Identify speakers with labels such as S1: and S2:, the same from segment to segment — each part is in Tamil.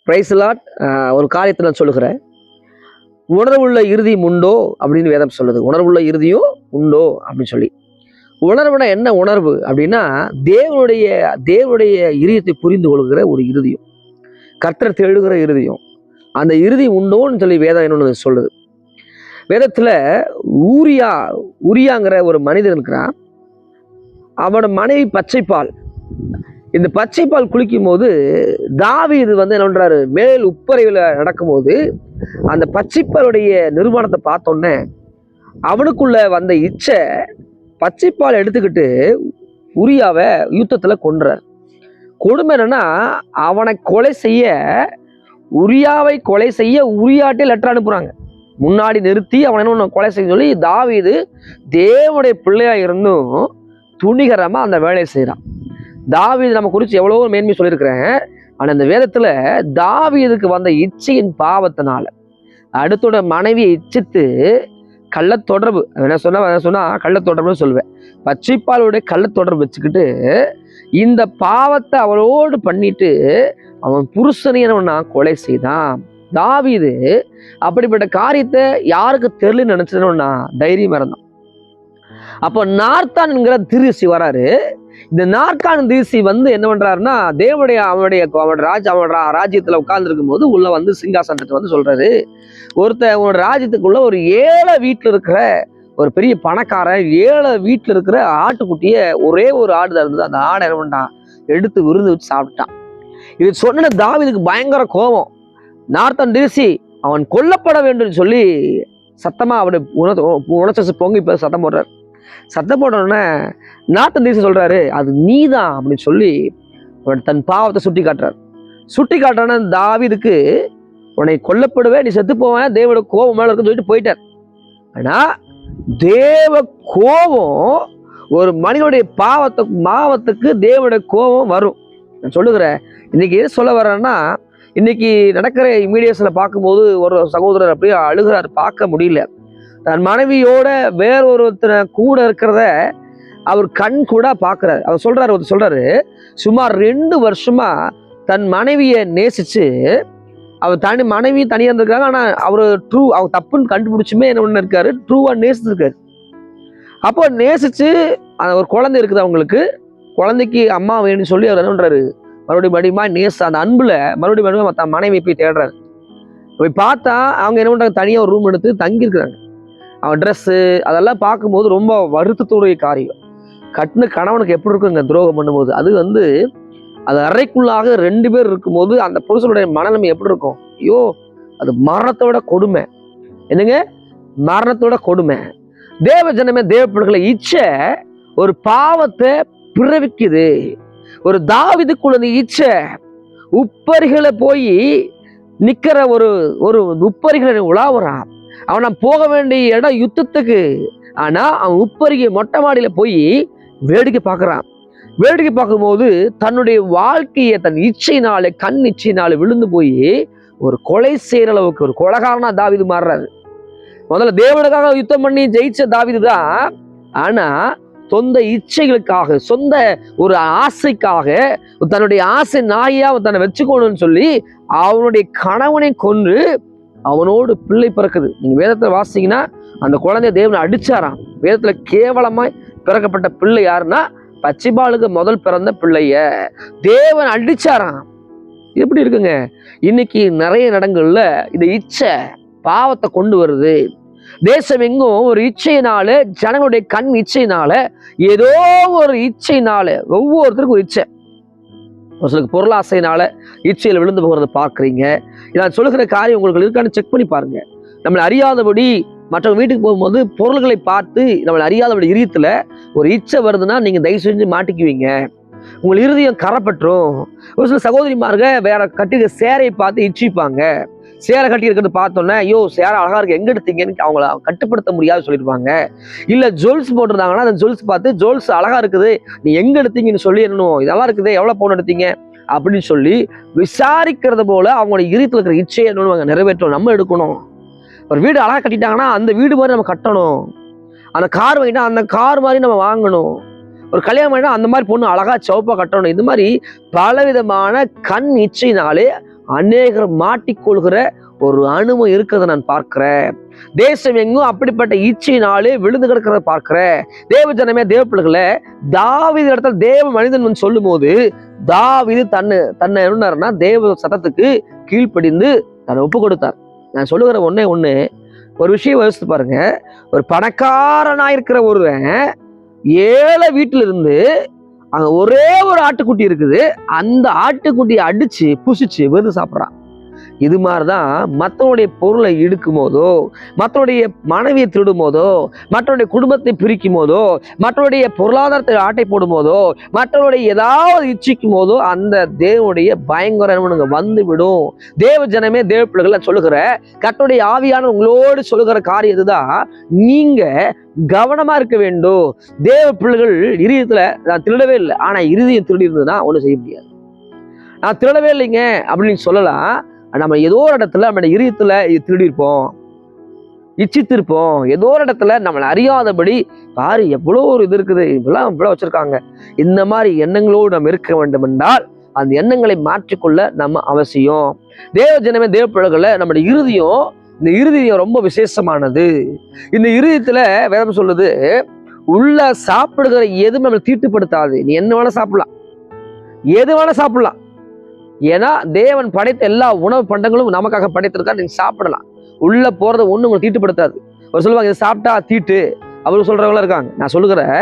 S1: Price lot. ஒரு காரியத்தை நான் சொல்லுகிறேன். உணர்வுள்ள இறுதியும் உண்டோ அப்படின்னு வேதம் சொல்லுது. உணர்வுள்ள இறுதியும் உண்டோ அப்படின்னு சொல்லி. உணர்வுனா என்ன உணர்வு அப்படின்னா, தேவனுடைய இறுதியத்தை புரிந்து கொள்கிற ஒரு இறுதியும், கர்த்தர் தேடுகிற இறுதியும். அந்த இறுதி உண்டோன்னு சொல்லி வேதம் என்னன்னு சொல்லுது. வேதத்துல ஊரியாங்கிற ஒரு மனிதன் இருக்கிறான். அவனோட மனைவி பச்சைப்பால். இந்த பச்சைப்பால் குளிக்கும் போது தாவீது என்ன பண்றாரு, மேல் உப்பரையில நடக்கும்போது அந்த பச்சைப்பாலுடைய நிர்மாணத்தை பார்த்தோன்னே அவனுக்குள்ள வந்த இச்சை பச்சைப்பால் எடுத்துக்கிட்டு உரியாவை யுத்தத்துல கொன்றார். கொடுமை என்னன்னா, அவனை கொலை செய்ய, உரியாவை கொலை செய்ய உரியாட்டே லெட்டர் அனுப்புறாங்க. முன்னாடி நிறுத்தி அவனை என்ன கொலை செய்ய சொல்லி தாவீது தேவனுடைய பிள்ளையா இருந்தும் துணிகரமா அந்த வேலையை செய்யறான். தாவீது நம்ம குறித்து எவ்வளவோ மேன்மை சொல்லியிருக்கிறேன். ஆனா இந்த வேதத்துல தாவீதுக்கு வந்த இச்சையின் பாவத்தினால அடுத்தோட மனைவியை இச்சித்து கள்ளத்தொடர்பு, என்ன சொன்னா கள்ளத்தொடர்புன்னு சொல்லுவேன். பச்சைப்பாலுடைய கள்ளத்தொடர்பு வச்சுக்கிட்டு இந்த பாவத்தை அவளோடு பண்ணிட்டு அவன் புருஷனையனா கொலை செய்தான். தாவீது அப்படிப்பட்ட காரியத்தை யாருக்கு தெரியலன்னு நினைச்சதுன்னா தைரியம் இருந்தான். அப்போ நார்த்தான்ங்கிற தீர்க்கதரிசி வராரு. இந்த நார்த்தான் தீர்க்கதரிசி என்ன பண்றாருன்னா, அவனோட ராஜ்யத்துல உட்கார்ந்து இருக்கும் போது உள்ள சிங்காசனத்தை சொல்றாரு, உன்னோட ராஜ்யத்துக்குள்ள ஒரு ஏழை வீட்டுல இருக்கிற ஒரு பெரிய பணக்காரன் 7 வீட்டுல இருக்கிற ஆட்டுக்குட்டிய ஒரே ஒரு ஆடு தான் இருந்தது. அந்த ஆடை என்ன பண்ணான், எடுத்து விருந்து வச்சு சாப்பிட்டான். இது சொன்ன தாவீதுக்கு பயங்கர கோபம். நார்த்தான் தீர்க்கதரிசி அவன் கொல்லப்பட வேண்டும் சொல்லி சத்தமா அவனுடைய உணர்ச்சி பொங்கி இப்ப சத்தம் போடுறாரு. சத்தம் போடுறோன்னே நார்த்தான் தீர்க்கதரிசி சொல்றாரு, அது நீதான் அப்படின்னு சொல்லி அவன் தன் பாவத்தை சுட்டி காட்டுறாரு. சுட்டி காட்டுறான தாவீதுக்கு, உன்னை கொல்லப்படுவேன், நீ செத்து போவேன், தேவோட கோபம் மேல இருக்குன்னு சொல்லிட்டு போயிட்டார். ஆனா தேவ கோபம் ஒரு மனிதனுடைய பாவத்துக்கு தேவனுடைய கோபம் வரும். நான் சொல்லுகிறேன். இன்னைக்கு எது சொல்ல வர்றேன்னா, இன்னைக்கு நடக்கிற மீடியாஸ்ல பார்க்கும்போது ஒரு சகோதரர் அப்படியே அழுகிறார், பார்க்க முடியல. தன் மனைவியோட வேறொருத்தனை கூட இருக்கிறத அவர் கண் கூட பார்க்கிறார். அவர் சொல்றாரு, சுமார் 2 வருஷமா தன் மனைவியை நேசிச்சு, அவர் மனைவி தனியா இருந்திருக்காங்க. ஆனா அவர் தப்புன்னு கண்டுபிடிச்சுமே என்ன பண்ண இருக்காரு, ட்ரூவா நேசிச்சிருக்காரு. அப்போ நேசிச்சு ஒரு குழந்தை இருக்குது அவங்களுக்கு. குழந்தைக்கு அம்மா வேணும்னு சொல்லி அவர் என்ன பண்றாரு, மறுபடியும் அந்த அன்புல மறுபடியும் தன் மனைவி போய் தேடுறாரு. போய் பார்த்தா அவங்க என்ன பண்றாங்க, தனியா ஒரு ரூம் எடுத்து தங்கி இருக்கிறாங்க. அவன் ட்ரெஸ்ஸு அதெல்லாம் பார்க்கும்போது ரொம்ப வருத்தத்துடைய காரியம். கட்டின கணவனுக்கு எப்படி இருக்குங்க துரோகம் பண்ணும்போது, அது அறைக்குள்ளாக 2 பேர் இருக்கும்போது அந்த புருஷனுடைய மனநிலைமை எப்படி இருக்கும்? ஐயோ, அது மரணத்தோட கொடுமை. என்னங்க, மரணத்தோட கொடுமை. தேவ ஜனமே, தேவ பிள்ளைகளை இச்சை ஒரு பாவத்தை பிறவிக்குது. ஒரு தாவீதுக்குள்ள இச்சை உப்பரிகளை போய் நிக்கிற ஒரு உப்பரிகளை உலாவுறான். அவனை போக வேண்டிய இடம் யுத்தத்துக்கு. ஆனா அவன் உப்பரிகை மொட்டை மாடியில போய் வேடிக்கை பார்க்கறான். வேடிக்கை பார்க்கும்போது தன்னுடைய வாழ்க்கையை தன் இச்சையினாலே, கண் இச்சையினாலே விழுந்து போய் ஒரு கொலை செய்யற அளவுக்கு ஒரு கொலைகாரனா தாவீது மாறுறாரு. முதல்ல தேவனுக்காக யுத்தம் பண்ணி ஜெயிச்ச தாவீது தான். ஆனா சொந்த இச்சைகளுக்காக, சொந்த ஒரு ஆசைக்காக, தன்னுடைய ஆசை நாயா தன்னை வச்சுக்கணும்னு சொல்லி அவனுடைய கணவனை கொன்று அவனோடு பிள்ளை பிறக்குது. நீங்க வேதத்துல வாசிங்கன்னா அந்த குழந்தைய தேவனை அடிச்சாராம். வேதத்துல கேவலமாய் பிறக்கப்பட்ட பிள்ளை யாருன்னா, பச்சைபாலுக்கு முதல் பிறந்த பிள்ளைய தேவன் அடிச்சாராம். எப்படி இருக்குங்க? இன்னைக்கு நிறைய இடங்கள்ல இந்த இச்சை பாவத்தை கொண்டு வருது. தேசம் எங்கும் ஒரு இச்சையினால, ஜனங்களுடைய கண் இச்சையினால, ஏதோ ஒரு இச்சையினால, ஒவ்வொருத்தருக்கும் ஒரு இச்சை. ஒரு சிலருக்கு பொருளாசையினால இச்சையில் விழுந்து போகிறத பார்க்குறீங்க. நான் சொல்லுகிற காரியம் உங்களுக்கு இருக்கான்னு செக் பண்ணி பாருங்க. நம்மளை அறியாதபடி மற்றவங்க வீட்டுக்கு போகும்போது பொருள்களை பார்த்து நம்மளை அறியாதபடி இறுதியத்துல ஒரு இச்சை வருதுன்னா நீங்க தயவு செஞ்சு மாட்டிக்குவீங்க. உங்கள் இறுதியம் கரப்பற்றும். ஒரு சில சகோதரிமார்க வேற கட்டிக்க சேரையை பார்த்து இச்சிப்பாங்க. சேரை கட்டி இருக்கிறது பார்த்தோன்னே, ஐயோ சேரை அழகா இருக்கு, எங்க எடுத்தீங்கன்னு அவங்கள கட்டுப்படுத்த முடியாது சொல்லியிருப்பாங்க. இல்ல ஜுவல்ஸ் போட்டிருந்தாங்கன்னா அந்த ஜுவல்ஸ் பார்த்து, ஜுவல்ஸ் அழகா இருக்குது, நீ எங்க எடுத்தீங்கன்னு சொல்லி என்னணும், இதெல்லாம் இருக்குது, எவ்வளவு பவுன் எடுத்தீங்க அப்படின்னு சொல்லி விசாரிக்கிறது போல அவங்களோட இறுதியில் இருக்கிற இச்சையை என்னன்னு நிறைவேற்றணும். நம்ம எடுக்கணும். ஒரு வீடு அழகா கட்டிட்டாங்கன்னா அந்த வீடு மாதிரி நம்ம கட்டணும். அந்த கார் வாங்கிட்டா அந்த கார் மாதிரி நம்ம வாங்கணும். ஒரு கல்யாணம் பண்ணிட்டா அந்த மாதிரி பொண்ணு அழகா சவுப்பா கட்டணும். இது மாதிரி பலவிதமான கண் இச்சையினாலே அநேகர் மாட்டிக்கொள்கிற ஒரு அனுபவம் இருக்கிறத நான் பார்க்கிறேன். தேசம் எங்கும் அப்படிப்பட்ட இச்சையினாலே விழுந்து கிடக்கிறத பார்க்கிறேன். தேவ ஜனமே, தேவ பிள்ளைகளை, தாவீது இடத்துல தேவ மனிதன் சொல்லும் போது தாவீது தன்னை என்னன்னா தேவ சத்தத்துக்கு கீழ்ப்படிந்து தன்னை ஒப்பு கொடுத்தார். நான் சொல்லுகிற ஒண்ணே ஒண்ணு, ஒரு விஷயம் யோசித்து பாருங்க. ஒரு பணக்காரனாயிருக்கிற ஒருவன் ஏழை வீட்டுல இருந்து அங்க ஒரே ஒரு ஆட்டுக்குட்டி இருக்குது, அந்த ஆட்டுக்குட்டியை அடிச்சு புசிச்சு விருது சாப்பிட்றான். இது மாதிரிதான் மற்றவனுடைய பொருளை இடுக்கும் போதோ, மற்றவனுடைய மனைவியை திருடும் போதோ, மற்றவனுடைய குடும்பத்தை பிரிக்கும் போதோ, மற்றவனுடைய பொருளாதாரத்தை ஆட்டை போடும் போதோ, மற்றவனுடைய ஏதாவது இச்சிக்கும் போதோ அந்த தேவனுடைய பயங்கர வந்து விடும். தேவ ஜனமே, தேவ பிள்ளைகள் சொல்லுகிற கர்த்தருடைய ஆவியான உங்களோடு சொல்லுகிற காரியம் இதுதான். நீங்க கவனமா இருக்க வேண்டும். தேவ பிள்ளைகள் இருதயத்துல நான் திருடவே இல்லை, ஆனா இருதயம் திருடி இருந்ததுன்னா ஒண்ணும் செய்ய முடியாது. நான் திருடவே இல்லைங்க அப்படின்னு சொல்லலாம். நம்ம ஏதோ ஒரு இடத்துல நம்ம இதயத்துல திருடி இருப்போம், இச்சித்திருப்போம். ஏதோ ஒரு இடத்துல நம்மளை அறியாதபடி பாரு எவ்வளோ ஒரு இது இருக்குது, இப்பெல்லாம் இவ்வளோ வச்சிருக்காங்க. இந்த மாதிரி எண்ணங்களோடு நம்ம இருக்க வேண்டும் என்றால் அந்த எண்ணங்களை மாற்றிக்கொள்ள நம்ம அவசியம். தேவ ஜனமே, தேவ பிள்ளைகளை, நம்முடைய இருதயம், இந்த இருதயம் ரொம்ப விசேஷமானது. இந்த இருதயத்துல வேதம் சொல்லுது, உள்ள சாப்பிடுகிற எதுவும் நம்மளை தீட்டுப்படுத்தாது. நீ என்ன வேணா சாப்பிடலாம், எது வேணா சாப்பிடலாம். ஏன்னா தேவன் படைத்த எல்லா உணவு பண்டங்களும் நமக்காக படைத்திருக்கா. நீங்க சாப்பிடலாம், உள்ள போறது ஒண்ணு உங்களுக்கு தீட்டுப்படுத்தாது. ஒரு சொல்லுவாங்க இது சாப்பிட்டா தீட்டு, அவரு சொல்றவங்களும் இருக்காங்க. நான் சொல்லுகிறேன்,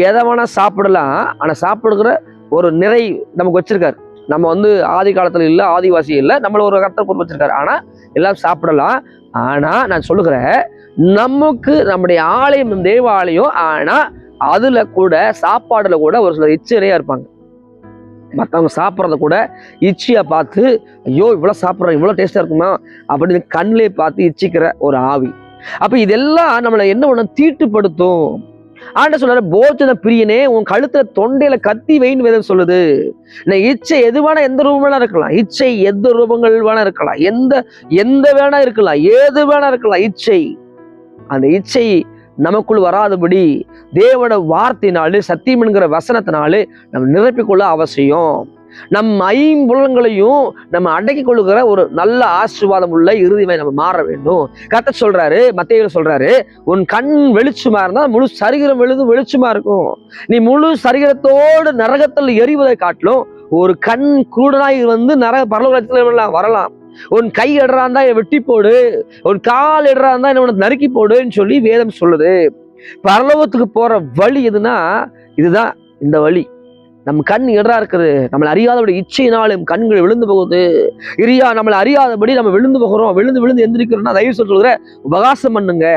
S1: எதை வேணா சாப்பிடலாம், ஆனா சாப்பிடுகிற ஒரு நிறை நமக்கு வச்சிருக்காரு. நம்ம ஆதி காலத்துல இல்ல, ஆதிவாசி இல்ல, நம்மள ஒரு கர்த்தர் பொருள் வச்சிருக்காரு. ஆனா எல்லாம் சாப்பிடலாம். ஆனா நான் சொல்லுகிறேன், நமக்கு நம்முடைய ஆலயம் தேவ ஆலயம், ஆனா அதுல கூட சாப்பாடுல கூட ஒரு சிலர் இச்சையா இருப்பாங்க. மற்றவங்க சாப்பிட்றத கூட இச்சியா பார்த்து, ஐயோ இவ்வளவு சாப்பிட்றோம், இவ்வளவு டேஸ்டா இருக்குமா அப்படின்னு கண்ணிலே பார்த்து இச்சிக்கிற ஒரு ஆவி. அப்ப இதெல்லாம் நம்மளை என்ன பண்ண தீட்டுப்படுத்தும். ஆண்டவர் சொல்றாரு, போஜன பிரியனே உன் கழுத்துல தொண்டையில கத்தி வைன்னு வேதம் சொல்லுது. இச்சை எது வேணா, எந்த ரூபம் வேணா இருக்கலாம். இச்சை எந்த ரூபங்கள் வேணா இருக்கலாம், எந்த வேணா இருக்கலாம், ஏது வேணா இருக்கலாம். இச்சை, அந்த இச்சை நமக்குள் வராதபடி தேவனோட வார்த்தையினாலே, சத்தியம் என்கிற வசனத்தினாலே நம்ம நிரப்பிக்கொள்ள அவசியம். நம் ஐம்புலன்களையும் நம்ம அடக்கி கொள்ளுகிற ஒரு நல்ல ஆசீர்வாதம் உள்ள இறுதியை நம்ம மாற வேண்டும். கர்த்தர் சொல்றாரு, மத்தேயுல சொல்றாரு, உன் கண் வெளிச்சமா இருந்தா முழு சரீரம் வெளிச்சமா இருக்கும். நீ முழு சரீரத்தோடு நரகத்தில் எரிவதை காட்டிலும் ஒரு கண் கூடனாய் நரக பரலோகத்துல வரலாம். உன் கை இடறா இருந்தா வெட்டி போடு, உன் கால் இடறா இருந்தா என்ன நறுக்கி போடுன்னு சொல்லி வேதம் சொல்லுது. பரலோகத்துக்கு போற வழி எதுனா இதுதான், இந்த வழி. நம்ம கண் இடரா இருக்குது, நம்மளை அறியாதபடி இச்சையினாலும் கண்கள் விழுந்து போகுது. நம்மளை அறியாதபடி நம்ம விழுந்து போகிறோம், விழுந்து எந்திரிக்கிறோம்னா தயவு சொல்ற உபகாசம் பண்ணுங்க.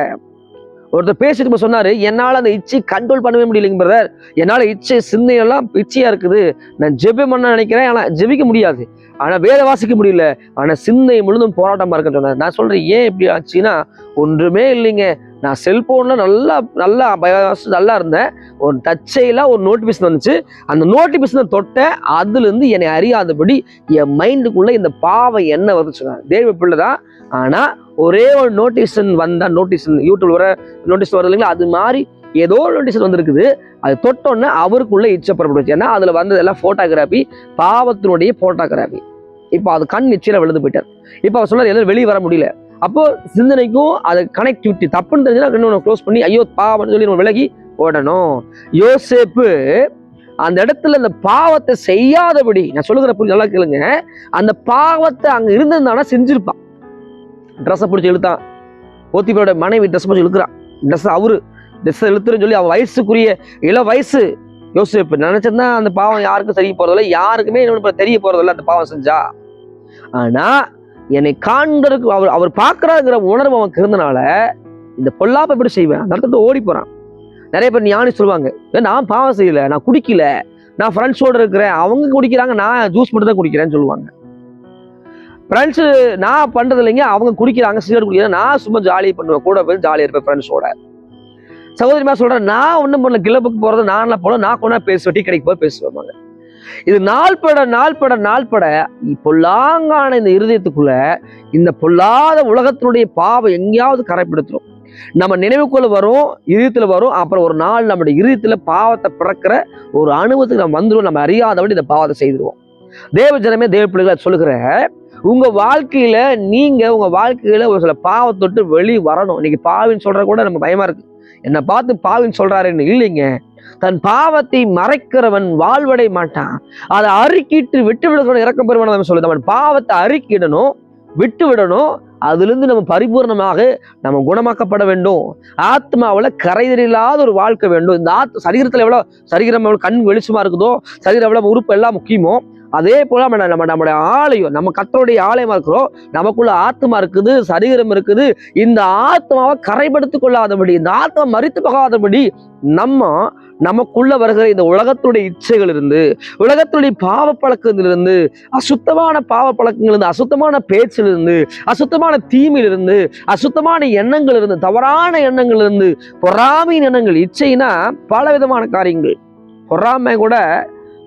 S1: ஒருத்தர் பேசிட்டு சொன்னாரு, என்னால அந்த இச்சை கண்ட்ரோல் பண்ணவே முடியலைங்க பிரதர், என்னால இச்சை சிந்தையெல்லாம் இச்சையா இருக்குது, நான் ஜெபம் பண்ண நினைக்கிறேன், ஆனா ஜெபிக்க முடியாது, ஆனா வேத வாசிக்க முடியல, ஆனா சிந்தை முழுதும் போராட்டமா இருக்குன்னு சொன்னார். நான் சொல்றேன், ஏன் இப்படி ஆச்சுன்னா ஒன்றுமே இல்லைங்க. நான் செல்போன்ல நல்லா இருந்தேன். ஒரு டச்சையில ஒரு நோட்டிபிகேஷன் வந்துச்சு, அந்த நோட்டிபிகேஷனை தொட்டேன், அதுல இருந்து என்னை அறியாதபடி என் மைண்டுக்குள்ள இந்த பாவம் என்ன வருது சொன்னார். தேவ பிள்ளைதான், ஆனா ஒரே ஒரு நோட்டிபிகேஷன் வந்தா, நோட்டிபிகேஷன் யூடியூப்ல வர நோட்டிஸ் வருது இல்லைங்களா, அது மாதிரி ஏதோ ஒரு நோட்டிஸ் வந்திருக்குது. அது தொட்டோன்னே அவருக்குள்ள இச்சப்படப்பட்டுச்சு. ஏன்னா அதுல வந்ததெல்லாம் போட்டோகிராபி, பாவத்தினுடைய போட்டோகிராபி. இப்போ அது கண் நிச்சயம் விழுந்து போயிட்டார். இப்போ அவர் சொன்னார், எல்லாம் வெளியே வர முடியல. அப்போ சிந்தனைக்கும் அது கனெக்டிவிட்டி தப்புன்னு தெரிஞ்சுன்னா க்ளோஸ் பண்ணி ஐயோ பாவம்னு சொல்லி நம்ம விலகி ஓடணும். யோசேப்பு அந்த இடத்துல அந்த பாவத்தை செய்யாதபடி, நான் சொல்லுகிற புரிஞ்சு நல்லா கேளுங்க, அந்த பாவத்தை அங்க இருந்திருந்தானா செஞ்சிருப்பான். ட்ரெஸ்ஸை பிடிச்சி இழுத்தான், போத்திபாரோட மனைவி ட்ரெஸ் பிடிச்சி இழுக்கிறான், ட்ரெஸ் இழுத்துறன்னு சொல்லி அவன் வயசுக்குரிய வயசு யோசிப்பு நினைச்சிருந்தா அந்த பாவம் யாருக்கும் தெரிய போறதில்லை, யாருக்குமே தெரிய போறதில்லை அந்த பாவம் செஞ்சா. ஆனா என்னை காண்கிறதுக்கு அவர் பார்க்கறாங்கிற உணர்வு அவனுக்கு இருந்தனால இந்த பொல்லாப்பை எப்படி செய்வேன், அந்த இடத்துல ஓடி போறான். நிறைய பேர் ஞானி சொல்லுவாங்க, நான் பாவம் செய்யல, நான் குடிக்கல, நான் ஃப்ரெண்ட்ஸோட இருக்கிறேன், அவங்க குடிக்கிறாங்க, நான் ஜூஸ் மட்டும் தான் குடிக்கிறேன்னு சொல்லுவாங்க. ஃப்ரெண்ட்ஸு நான் பண்றது இல்லைங்க, அவங்க குடிக்கிறாங்க, சிகரெட் குடிக்கிறாங்க, நான் சும்மா ஜாலியாக பண்ணுவேன், கூட போய் ஜாலியாக இருப்பேன் ஃப்ரெண்ட்ஸோட. சகோதரிமா சொல்றேன், நான் ஒன்றும் பண்ணல, கிளப்புக்கு போறது நான்லாம் போல, நான் கொண்டா பேசுவேன், டீ கடைக்கு போய் பேசுவாங்க. இது நாள்பட பொல்லாங்கான இந்த இருதயத்துக்குள்ள இந்த பொல்லாத உலகத்தினுடைய பாவம் எங்கேயாவது கரைப்படுத்தும். நம்ம நினைவுக்குள்ள வரும், இதயத்துல வரும், அப்புறம் ஒரு நாள் நம்முடைய இதயத்துல பாவத்தை பிறக்கிற ஒரு அனுபவத்துக்கு நம்ம வந்துடுவோம். நம்ம அறியாதபடி இந்த பாவத்தை செய்திருவோம். தேவ ஜனமே, தேவ பிள்ளைகளை சொல்லுகிற, உங்க வாழ்க்கையில உங்க வாழ்க்கையில ஒரு சில பாவத்தொட்டு வெளியே வரணும். இன்னைக்கு பாவின்னு சொல்ற கூட நம்ம பயமா இருக்கு. என்னை பார்த்து பாவின்னு சொல்றாருன்னு இல்லைங்க. தன் பாவத்தை மறைக்கிறவன் வாழ்வடை மாட்டான். அதை அறிக்கிட்டு விட்டு விடுறவன் இறக்கம் பெறுவான் சொல்லுது. அவன் பாவத்தை அறிக்கிடணும், விட்டு விடணும். அதுல இருந்து நம்ம பரிபூர்ணமாக நம்ம குணமாக்கப்பட வேண்டும். ஆத்மாவில் கரைதலில்லாத ஒரு வாழ்க்கை வேண்டும். இந்த சரீரத்துல சரீரம் எவ்வளவு கண் வெளிச்சமா இருக்குதோ, சரீரம் எவ்வளவு உறுப்பு எல்லாம் முக்கியமோ, அதே போல நம்முடைய ஆலயம், நம்ம கர்த்தருடைய ஆலயமா இருக்கிறோம். நமக்குள்ள ஆத்மா இருக்குது, சரீரம் இருக்குது. இந்த ஆத்மாவை கரைப்படுத்திக் கொள்ளாதபடி, இந்த ஆத்மா மரித்து போகாதபடி நமக்குள்ள வருகிற இந்த உலகத்துடைய இச்சைகள் இருந்து, உலகத்துடைய பாவ பழக்கத்திலிருந்து, அசுத்தமான பாவ பழக்கங்கள், அசுத்தமான பேச்சிலிருந்து, அசுத்தமான தீமையிலிருந்து, அசுத்தமான எண்ணங்கள் இருந்து, தவறான எண்ணங்கள் இருந்து, பொறாமையின் எண்ணங்கள். இச்சைனா பல விதமான காரியங்கள். பொறாமை கூட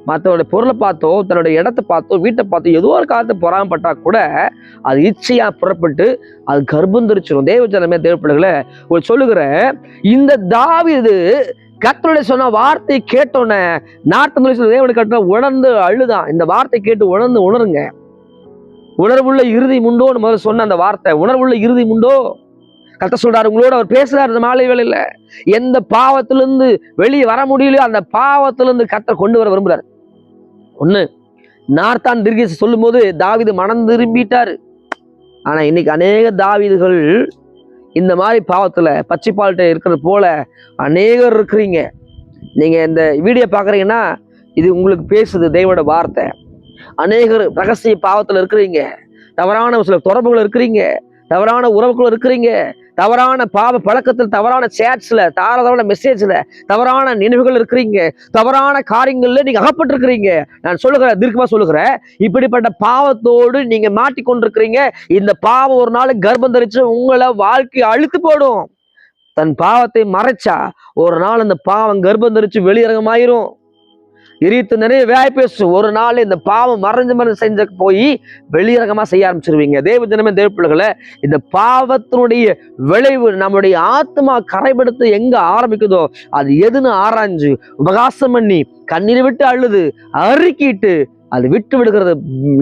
S1: மற்றவருடைய பொருளை பார்த்தோ, தன்னுடைய இடத்தை பார்த்தோ, வீட்டை பார்த்தோ, ஏதோ ஒரு காலத்தை பொறாமப்பட்டா கூட அது இச்சையா புறப்பட்டு அது கர்ப்பம் தரிச்சிடும். தேவ ஜனமே, தேவ பிள்ளைகளை சொல்லுகிற, இந்த தாவீது கர்த்தருடைய சொன்ன வார்த்தை கேட்டோன்னே 40 வயசுல தேவனுக்கு கட்ட உணர்ந்து அழுதான். இந்த வார்த்தை கேட்டு உணருங்க. உணர்வுள்ள இறுதி உண்டோன்னு முதல்ல சொன்ன அந்த வார்த்தை, உணர்வுள்ள இறுதி உண்டோ. கர்த்தர் சொல்றாரு, உங்களோட அவர் பேசுறாரு இந்த மாலை வேளையில. எந்த பாவத்திலிருந்து வெளியே வர முடியலையோ அந்த பாவத்திலிருந்து கர்த்தர் கொண்டு வர விரும்புறாரு. ஒண்ணு, நார்த்தான் தீர்க்கதரிசி சொல்லும் போது தாவீது மனம் திரும்பிட்டாரு. ஆனா இன்னைக்கு அநேக தாவீதுகள் இந்த மாதிரி பாவத்துல பச்சைப்பால்கிட்ட இருக்கிறது போல அநேகர் இருக்கிறீங்க. நீங்க இந்த வீடியோ பாக்குறீங்கன்னா இது உங்களுக்கு பேசுது தெய்வோட வார்த்தை. அநேகர் ரகசிய பாவத்துல இருக்கிறீங்க, தவறான சில தொடர்புகள் இருக்கிறீங்க, தவறான உறவுகள் இருக்கிறீங்க, தவறான பாவ பழக்கத்தில், தவறான சேட்ஸ்ல, தவறான மெசேஜ்ல, தவறான நினைவுகள் இருக்கிறீங்க, தவறான காரியங்கள்ல நீங்க அகப்பட்டிருக்கிறீங்க. நான் தீர்க்கமா சொல்லுகிறேன், இப்படிப்பட்ட பாவத்தோடு நீங்க மாட்டிக்கொண்டிருக்கிறீங்க. இந்த பாவம் ஒரு நாள் கர்ப்பம் தரிச்சு உங்களை வாழ்க்கை அழுத்து போடும். தன் பாவத்தை மறைச்சா ஒரு நாள் அந்த பாவம் கர்ப்பம் தரிச்சு வெளியரங்கமாயிரும். எரித்து நிறைய வேலை பேசும். ஒரு நாள் இந்த பாவம் மறைஞ்சு செஞ்ச போய் வெளியரங்கமா செய்ய ஆரம்பிச்சிருவீங்க. தேவ ஜனமே, தேவ பிள்ளைகளை, இந்த பாவத்தினுடைய விளைவு நம்முடைய ஆத்மா கரைப்படுத்த எங்க ஆரம்பிக்குதோ அது எதுன்னு ஆராய்ஞ்சு உபகாசம் பண்ணி கண்ணீர் விட்டு அழுது அறிக்கிட்டு அது விட்டு விடுகிறது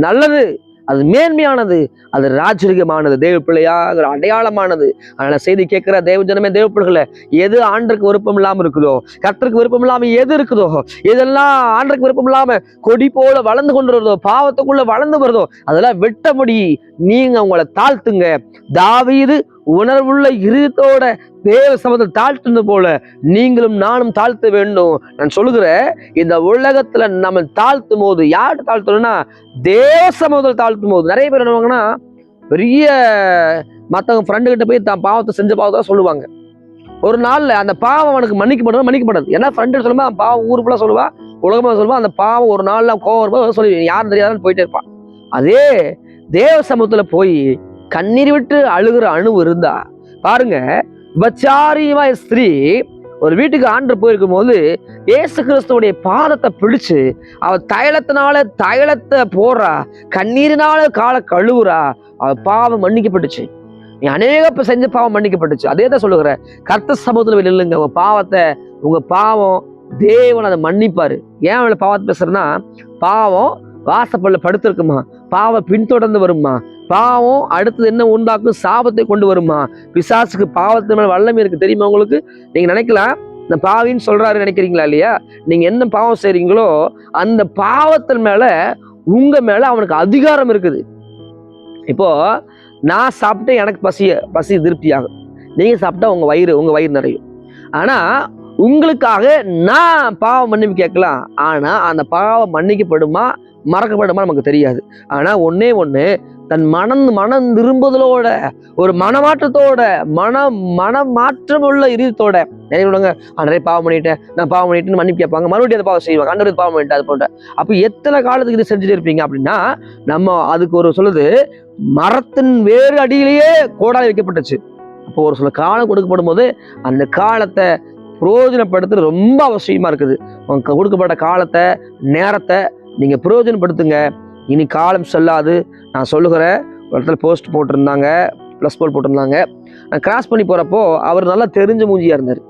S1: நல்லது. அது மேன்மையானது, அது ராஜரிகமானது, தேவ பிள்ளையாகிற அடையாளமானது. அதனால செய்தி கேட்கிற தேவ ஜனமே, தேவ பிள்ளைகளை, எது ஆண்டருக்கு விருப்பம் இல்லாம இருக்குதோ, கர்த்தருக்கு விருப்பம் இல்லாம எது இருக்குதோ, இதெல்லாம் ஆண்டருக்கு விருப்பம் இல்லாம கொடி போல வளர்ந்து கொண்டு வருதோ, பாவத்துக்குள்ள வளர்ந்து வருதோ, அதெல்லாம் வெட்டபடி நீங்க உங்களை தாழ்த்துங்க. தாவீது உணர்வுள்ள இருதயத்தோட தேவ சமூகத்தை தாழ்த்துனது போல நீங்களும் நானும் தாழ்த்த வேண்டும். நான் சொல்லுகிறேன், இந்த உலகத்துல நம்ம தாழ்த்தும் போது யார்கிட்ட தாழ்த்தணும்னா தேவ சமூகத்தில் தாழ்த்தும் போது. நிறைய பேர் என்னவாங்கன்னா, பெரிய மற்றவங்க ஃப்ரெண்டு கிட்ட போய் தான் பாவத்தை செஞ்ச பாவத்தை சொல்லுவாங்க. ஒரு நாள்ல அந்த பாவம் அவனுக்கு மன்னிக்கப்படாது. ஏன்னா ஃப்ரெண்டு சொல்லுமா பாவம் ஊருக்குள்ள சொல்லுவா, உலகமா சொல்லுவா, அந்த பாவம் ஒரு நாள்ல கோவம் சொல்லி யாரும் தெரியாதான்னு போயிட்டே இருப்பான். அதே தேவ சமூகத்துல போய் கண்ணீர் விட்டு அழுகிற அணுவு இருந்தா பாருங்க. விபச்சாரியമായ ஸ்திரீ ஒரு வீட்டுக்கு ஆண்டு போயிருக்கும் போது இயேசு கிறிஸ்துவுடைய பாதத்தை பிடிச்சு அவ தைலத்தை போடுறா, கண்ணீரினால காலை கழுவுறா, அவ பாவம் மன்னிக்கப்பட்டுச்சு. நீ அநேக செஞ்ச பாவம் மன்னிக்கப்பட்டுச்சு. அதே தான் சொல்லுகிற, கர்த்தர் சமூகத்துல இல்லைங்க. உங்க பாவம் தேவன் அதை மன்னிப்பாரு. ஏன் அவளை பாவத்தை பேசுறேன்னா, பாவம் வாசப்பல்ல படுத்திருக்குமா, பாவம் பின்தொடர்ந்து வருமா, பாவம் அடுத்தது என்ன உண்டாக்கும், சாபத்தை கொண்டு வருமா. பிசாசுக்கு பாவத்து மேல வல்லமை இருக்கு தெரியுமா உங்களுக்கு? நீங்க நினைக்கலாம் இந்த பாவின்னு சொல்றாரு நினைக்கிறீங்களா இல்லையா? நீங்க என்ன பாவம் செய்றீங்களோ அந்த பாவத்தின் மேல உங்க மேல அவனுக்கு அதிகாரம் இருக்குது. இப்போ நான் சாப்பிட்டு எனக்கு பசி திருப்தி ஆகும், நீங்க சாப்பிட்டா உங்க வயிறு நிறையும். ஆனா உங்களுக்காக நான் பாவம் மன்னிப்பு கேட்கலாம். ஆனா அந்த பாவம் மன்னிக்கப்படுமா மறக்கப்படுமா நமக்கு தெரியாது. ஆனா ஒண்ணு தன் மனம் திரும்புதலோட, ஒரு மனமாற்றத்தோட, மனமாற்றம் உள்ள இதயத்தோட நினைவுங்க, நிறைய பாவம் பண்ணிட்டேன், நான் பாவம் பண்ணிட்டேன்னு மன்னிப்பு கேட்பாங்க. மறுபடியும் அதை பாவம் செய்வாங்க, அன்றைய பாவம் பண்ணிட்டு அது போன்ற. அப்ப எத்தனை காலத்துக்கு இது செஞ்சுட்டு இருப்பீங்க அப்படின்னா, நம்ம அதுக்கு ஒரு சொல்லுது, மரத்தின் வேறு அடியிலேயே கோடாலி வைக்கப்பட்டுச்சு. அப்போ ஒரு சில காலம் கொடுக்கப்படும் போது அந்த காலத்தை பிரயோஜனப்படுத்துறது ரொம்ப அவசியமா இருக்குது. கொடுக்கப்பட்ட காலத்தை, நேரத்தை நீங்க பிரயோஜனப்படுத்துங்க. இனி காலம் செல்லாது. நான் சொல்லுகிறேன், ஒரு இடத்துல போஸ்ட் போட்டிருந்தாங்க, ப்ளஸ் போல் போட்டிருந்தாங்க. நான் கிராஸ் பண்ணி போறப்போ அவர் நல்லா தெரிஞ்ச மூஞ்சியா இருந்தார்.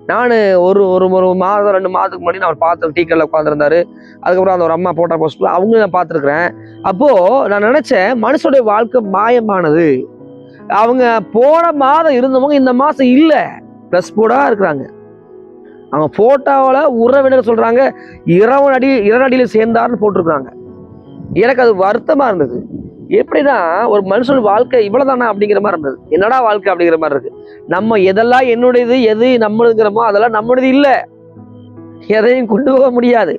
S1: நான் ஒரு ஒரு ஒரு மாதம் 2 மாதத்துக்கு முன்னாடி நான் பார்த்து டீ கடையில் உட்காந்துருந்தாரு. அதுக்கப்புறம் அந்த ஒரு அம்மா போட்டோ போஸ்ட் அவங்க நான் பார்த்துருக்குறேன். அப்போ நான் நினைச்சேன், மனுஷனுடைய வாழ்க்கை மாயமானது. அவங்க போன மாதம் இருந்தவங்க இந்த மாசம் இல்ல, பிளஸ் போடா இருக்கிறாங்க. அவங்க போட்டோவில் உறவினர் சொல்றாங்க இரநடியில சேர்ந்தார்னு போட்டிருக்காங்க. எனக்கு அது வருத்தமா இருந்தது. எப்படின்னா, ஒரு மனுஷன் வாழ்க்கை இவ்வளவுதானா அப்படிங்கிற மாதிரி இருந்தது. என்னடா வாழ்க்கை அப்படிங்கிற மாதிரி இருக்கு. நம்ம எதெல்லாம் என்னுடையது, எது நம்மளுங்கிறோமோ அதெல்லாம் நம்மளுது இல்ல. எதையும் கொண்டு போக முடியாது.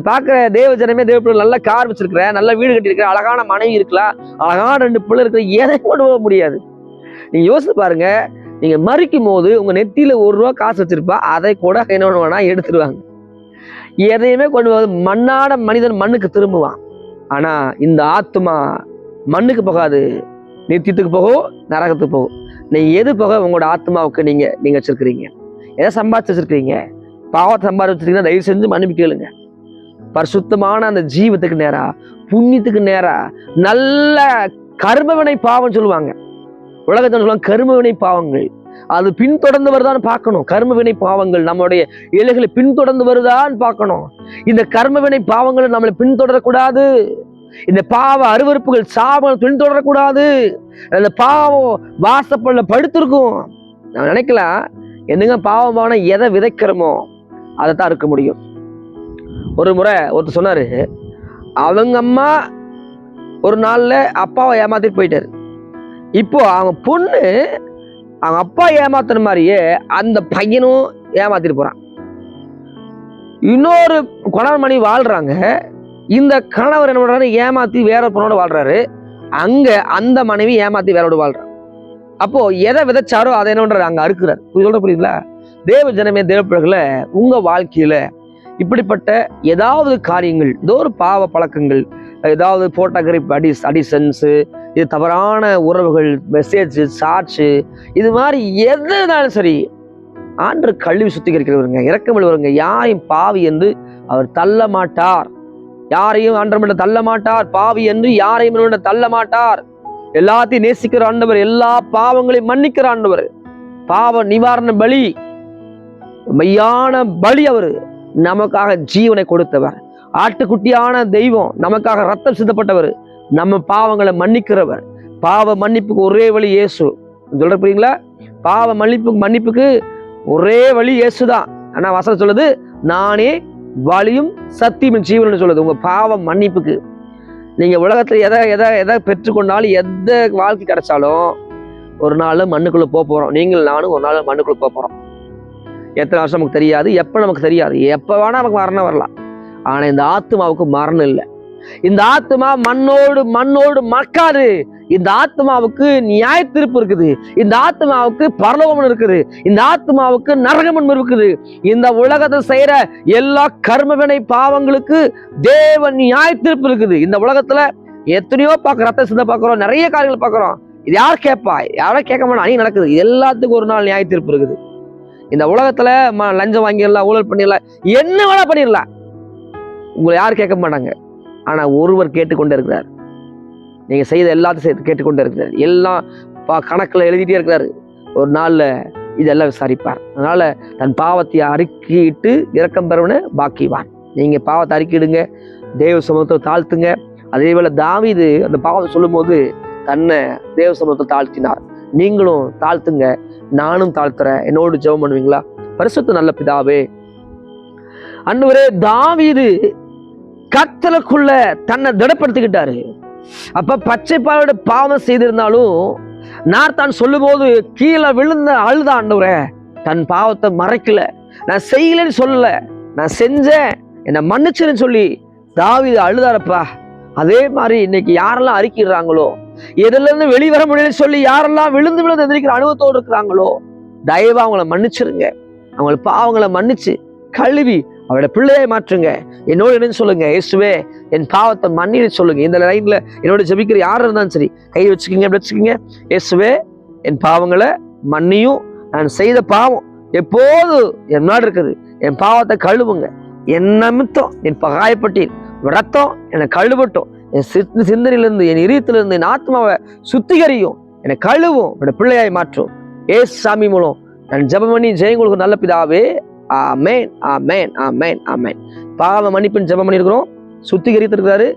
S1: பார்க்குற தேவ ஜனமே, தேவ பிள்ளை, நல்ல கார் வச்சிருக்கிற, நல்ல வீடு கட்டியிருக்கிற, அழகான மனைவி இருக்கலாம், அழகான 2 பிள்ளை இருக்கிற, எதையும் கொண்டு போக முடியாது. நீங்க யோசிச்சு பாருங்க, நீங்க மறிக்கும் போது உங்க நெத்தியில ₹1 காசு வச்சிருப்பா, அதை கூட என்ன பண்ணுவானா எடுத்துருவாங்க. எதையுமே கொண்டு போது மண்ணான மனிதன் மண்ணுக்கு திரும்புவான். ஆனா இந்த ஆத்மா மண்ணுக்கு போகாது, நித்தியத்துக்கு போகும், நரகத்துக்கு போகும். நீங்க எது போக உங்களோட ஆத்மாவுக்கு நீங்க வச்சிருக்கிறீங்க? எதை சம்பாதிச்சு வச்சிருக்கீங்க? பாவத்தை சம்பாதிச்சு வச்சிருக்கீங்கன்னா தயவு செஞ்சு மன்னிப்பு கேளுங்க. பரிசுத்தமான அந்த ஜீவத்துக்கு நேரா, புண்ணியத்துக்கு நேரா, நல்ல கர்மவினை பாவம் சொல்லுவாங்க. உலகத்தை சொல்லுவாங்க கர்மவினை பாவங்கள். அது பின்தொடர்ந்து வருதான்னு பார்க்கணும். கர்மவினை பாவங்கள் நம்மளுடைய இலைகளை பின்தொடர்ந்து வருதான்னு பார்க்கணும். இந்த கர்மவினை பாவங்கள் நம்மளை பின்தொடரக்கூடாது. இந்த பாவ அருவருப்புகள் சாபங்கள் பின்தொடரக்கூடாது. அந்த பாவம் வாசப்பல்ல படுத்திருக்கும். நம்ம நினைக்கலாம், என்னங்க பாவமான எதை விதைக்கிறோமோ அதைத்தான் இருக்க முடியும். ஒரு முறை ஒருத்தர் சொன்னாரு, அவங்க அம்மா ஒரு நாள்ல அப்பாவை ஏமாத்திட்டு போயிட்டாரு. இப்போ அவங்க பொண்ணு அவங்க அப்பா ஏமாத்துற மாதிரியே அந்த பையனும் ஏமாத்திட்டு போறான். இன்னொரு கணவன் மனைவி வாழ்றாங்க. இந்த கணவர் என்ன பண்றாரு, ஏமாத்தி வேற பொண்ணோட வாழ்றாரு. அங்க அந்த மனைவி ஏமாத்தி வேறோட வாழ்றான். அப்போ எதை விதைச்சாரோ அதை என்ன பண்றாரு, அங்க அறுக்கிறார். சொல்ற புரியுதுங்களா? தேவ ஜனமே, தேவ பிள்ளைகளை, உங்க வாழ்க்கையில இப்படிப்பட்ட ஏதாவது காரியங்கள், ஏதோ ஒரு பாவ பழக்கங்கள், ஏதாவது போட்டோகிராஃபி அடிஷன்ஸ், இது தவறான உறவுகள், மெசேஜ் சாட்சி, இது மாதிரி எதுனாலும் சரி, ஆண்டவர் கழுவி சுத்திகரிக்கிறவருங்க, இரக்கமுள்ளவருங்க. யாரையும் பாவி என்று அவர் தள்ள மாட்டார். யாரையும் ஆண்டவர் தள்ள மாட்டார். பாவி என்று யாரையும் தள்ள மாட்டார். எல்லாத்தையும் நேசிக்கிற ஆண்டவர், எல்லா பாவங்களையும் மன்னிக்கிற ஆண்டவர், பாவ நிவாரண பலி, மெய்யான பலி. அவரு நமக்காக ஜீவனை கொடுத்தவர், ஆட்டுக்குட்டியான தெய்வம், நமக்காக ரத்தம் சிந்தப்பட்டவர், நம்ம பாவங்களை மன்னிக்கிறவர். பாவ மன்னிப்புக்கு ஒரே வழி இயேசு. சொல்ற புரியுங்களா? பாவ மன்னிப்புக்கு ஒரே வழி இயேசுதான். ஆனா வசனம் சொல்லுது, நானே வழியும் சத்தியமும் ஜீவன் சொல்லுது. உங்க பாவ மன்னிப்புக்கு நீங்க உலகத்துல எதை பெற்றுக்கொண்டாலும், எந்த வாழ்க்கை கிடைச்சாலும் ஒரு நாள் மண்ணுக்குள்ள போறோம். நீங்கள் நானும் ஒரு நாள் மண்ணுக்குள்ள போறோம். எத்தனை வருஷம் நமக்கு தெரியாது, எப்ப நமக்கு தெரியாது, எப்ப வேணா நமக்கு மரணம் வரலாம். ஆனா இந்த ஆத்மாவுக்கு மரணம் இல்லை. இந்த ஆத்மா மண்ணோடு மக்காது. இந்த ஆத்மாவுக்கு நியாய தீர்ப்பு இருக்குது. இந்த ஆத்மாவுக்கு பரலோகம் இருக்குது. இந்த ஆத்மாவுக்கு நரகம் இருக்குது. இந்த உலகத்தில் செய்யற எல்லா கர்மவினை பாவங்களுக்கு தேவன் நியாய தீர்ப்பு இருக்குது. இந்த உலகத்துல எத்தனையோ ரத்த சிந்த பாக்குறோம், நிறைய காரியங்கள் பாக்குறோம். இது யார் கேட்பா? யாரும் கேட்க மாட்டா. அணி நடக்குது. எல்லாத்துக்கும் ஒரு நாள் நியாய தீர்ப்பு இருக்குது. இந்த உலகத்துல லஞ்சம் வாங்கிடலாம், ஊழல் பண்ணிடலாம், என்ன வேணா பண்ணிடலாம், உங்களை யாரும் கேட்க மாட்டாங்க. ஆனா ஒருவர் கேட்டுக்கொண்டே இருக்கிறார். நீங்க செய்த எல்லாத்தையும் கேட்டுக்கொண்டே இருக்கிறார். எல்லாம் கணக்குல எழுதிட்டே இருக்கிறாரு. ஒரு நாள்ல இதெல்லாம் விசாரிப்பார். அதனால தன் பாவத்தை அறிக்கையிட்டு இரக்கம் பெறவன பாக்கிவான். நீங்க பாவத்தை அறிக்கையிடுங்க, தேவ சமூகத்தை தாழ்த்துங்க. அதே போல தாவீது அந்த பாவத்தை சொல்லும் போது தன்னை தேவ சமூகத்தை தாழ்த்தினார். நீங்களும் தாழ்த்துங்க, நானும் தாழ்த்துறேன். என்னோடு ஜெபம் பண்ணுவீங்களா? பரிசுத்த நல்ல பிதாவே, ஆண்டவரே, தாவீது கர்த்தருக்குள்ள தன்னை திடப்படுத்திக்கிட்டாரு. அப்ப பச்சைப்பாலோட பாவம் செய்திருந்தாலும் நான் சொல்லும் போது கீழே விழுந்த அழுத ஆண்டவரே, தன் பாவத்தை மறைக்கல. நான் செய்யலன்னு சொல்லல, நான் செஞ்சேன், என்னை மன்னிச்சுன்னு சொல்லி தாவீது அழுதாரப்பா. அதே மாதிரி இன்னைக்கு யாரெல்லாம் அறிக்கிறாங்களோ, எதுல இருந்து வெளிவர முடியலன்னு சொல்லி யாரெல்லாம் விழுந்து எந்திரிக்கிற அனுபவத்தோடு இருக்கிறாங்களோ, தயவா அவங்கள மன்னிச்சிருங்க. அவங்கள பாவங்களை மன்னிச்சு கழுவி அவரோட பிள்ளையை மாற்றுங்க. என்னோட என்ன சொல்லுங்க, இயேசுவே என் பாவத்தை மன்னின்னு சொல்லுங்க. இந்த லைன்ல என்னோட ஜெபிக்கிற யாரும் இருந்தாலும் சரி கை வச்சுக்கோங்க. இயேசுவே என் பாவங்களை மன்னியும், நான் செய்த பாவம் எப்போது என் நாடு இருக்குது, என் பாவத்தை கழுவுங்க. என் நிமித்தம் என் காயப்பட்டேன், ரத்தம் என்னை கழுவட்டும். என் சிந்தனையிலிருந்து, என் இதயத்திலிருந்து, என் ஆத்மாவை சுத்திகரியும், என்னை கழுவும், என்னோட பிள்ளையாய் மாற்றும். ஏசு சாமி மூலம் நான் ஜெபம் பண்ணி ஜெயம் கொடுக்கும் நல்ல பிதாவே. ஆமென், ஆமென், ஆமென், ஆமென். பாவ மன்னிப்பின் ஜெபம் பண்ணியிருக்கிறோம். சுத்திகரித்திருக்கிறாரு.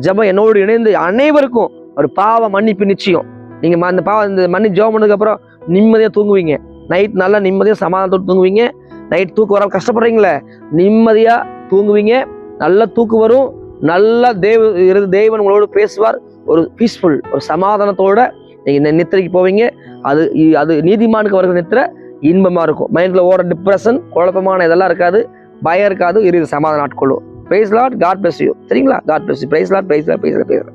S1: ஜெபம் என்னோடு இணைந்து அனைவருக்கும் ஒரு பாவ மன்னிப்பு நிச்சயம். நீங்க அந்த இந்த மன்னி ஜெபம் பண்ணதுக்கு அப்புறம் நிம்மதியா தூங்குவீங்க. நைட் நல்லா நிம்மதியா சமாதானத்தோடு தூங்குவீங்க. நைட் தூக்கம் வர கஷ்டப்படுறீங்களே, நிம்மதியா தூங்குவீங்க. நல்ல தூக்கம் வரும். நல்ல தேவன் உங்களோடு பேசுவார். ஒரு பீஸ்ஃபுல், ஒரு சமாதானத்தோட நீங்க நித்திரைக்கு போவீங்க. அது நீதிமானுக்கு வருகிற நித்திரை இன்பமா இருக்கும். மைண்ட்ல ஓட டிப்ரெஷன், குழப்பமான இதெல்லாம் இருக்காது. பயம் இருக்காது. சமாதானம் ஆட்கொள்ளும். Praise Lord. God bless you. சரிங்களா? God bless you. Praise Lord. Praise Lord. Praise Lord.